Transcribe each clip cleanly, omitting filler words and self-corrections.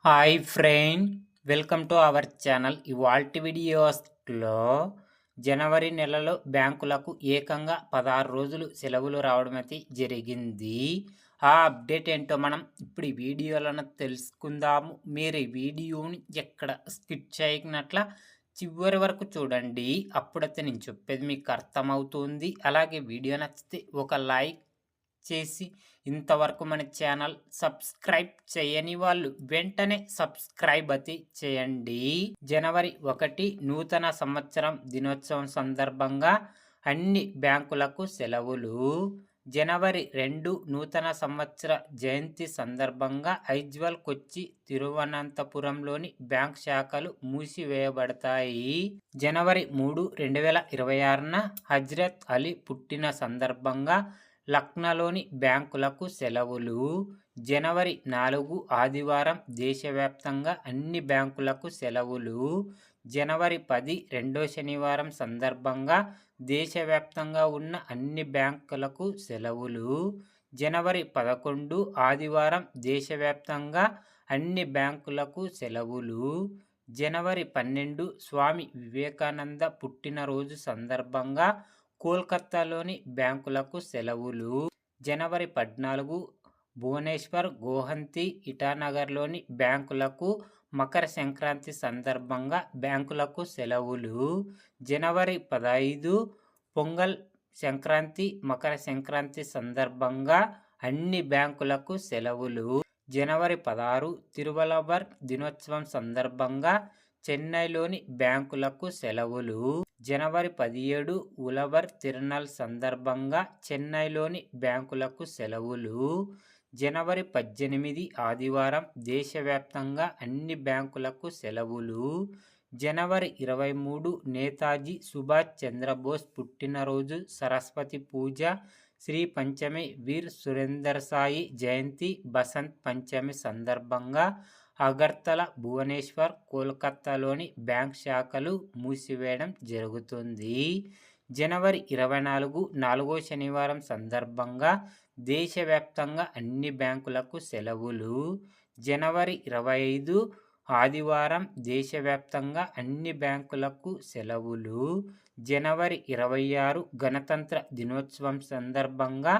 Hi friend, welcome to our channel. ఇవాల్టి వీడియోస్లో జనవరి నెలలో బ్యాంకులకు ఏకంగా 16 రోజులు సెలవులు రావడం అయితే జరిగింది. ఆ అప్డేట్ ఏంటో మనం ఇప్పుడు ఈ వీడియోలను తెలుసుకుందాము. మీరు ఈ వీడియోని ఎక్కడ స్కిప్ చేయనట్ల చివరి వరకు చూడండి. అప్పుడైతే నేను చెప్పేది మీకు అర్థమవుతుంది. అలాగే వీడియో నచ్చితే ఒక లైక్ చేసి ఇంతవరకు మన ఛానల్ సబ్స్క్రైబ్ చేయని వాళ్ళు వెంటనే సబ్స్క్రైబ్ అయితే చేయండి. జనవరి 1 నూతన సంవత్సరం దినోత్సవం సందర్భంగా అన్ని బ్యాంకులకు సెలవులు. జనవరి 2 నూతన సంవత్సర జయంతి సందర్భంగా ఐజ్వాల్, కొచ్చి, తిరువనంతపురంలోని బ్యాంక్ శాఖలు మూసివేయబడతాయి. జనవరి 3, 2026న హజ్రత్ అలీ పుట్టిన సందర్భంగా లక్నోలోని బ్యాంకులకు సెలవులు. జనవరి 4 ఆదివారం దేశవ్యాప్తంగా అన్ని బ్యాంకులకు సెలవులు. జనవరి 10 రెండో శనివారం సందర్భంగా దేశవ్యాప్తంగా ఉన్న అన్ని బ్యాంకులకు సెలవులు. జనవరి 11 ఆదివారం దేశవ్యాప్తంగా అన్ని బ్యాంకులకు సెలవులు. జనవరి 12 స్వామి వివేకానంద పుట్టినరోజు సందర్భంగా కోల్కతాలోని బ్యాంకులకు సెలవులు. జనవరి 14 భువనేశ్వర్, గోహంతి, ఇటానగర్లోని బ్యాంకులకు మకర సంక్రాంతి సందర్భంగా బ్యాంకులకు సెలవులు. జనవరి 15 పొంగల్ సంక్రాంతి, మకర సంక్రాంతి సందర్భంగా అన్ని బ్యాంకులకు సెలవులు. జనవరి 16 తిరువల్లభర్ దినోత్సవం సందర్భంగా చెన్నైలోని బ్యాంకులకు సెలవులు. జనవరి 17 ఉలవర్ తిరునాల్ సందర్భంగా చెన్నైలోని బ్యాంకులకు సెలవులు. జనవరి 18 ఆదివారం దేశవ్యాప్తంగా అన్ని బ్యాంకులకు సెలవులు. జనవరి 23 నేతాజీ సుభాష్ చంద్రబోస్ పుట్టినరోజు, సరస్వతి పూజ, శ్రీ పంచమి, వీర్ సురేందర్ సాయి జయంతి, బసంత్ పంచమి సందర్భంగా అగర్తల, భువనేశ్వర్, కోల్కతాలోని బ్యాంక్ శాఖలు మూసివేయడం జరుగుతుంది. జనవరి 24 నాలుగో శనివారం సందర్భంగా దేశవ్యాప్తంగా అన్ని బ్యాంకులకు సెలవులు. జనవరి 25 ఆదివారం దేశవ్యాప్తంగా అన్ని బ్యాంకులకు సెలవులు. జనవరి 26 గణతంత్ర దినోత్సవం సందర్భంగా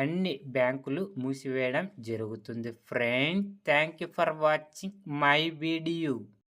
అన్ని బ్యాంకులు మూసివేయడం జరుగుతుంది. Friend, thank you for watching my video.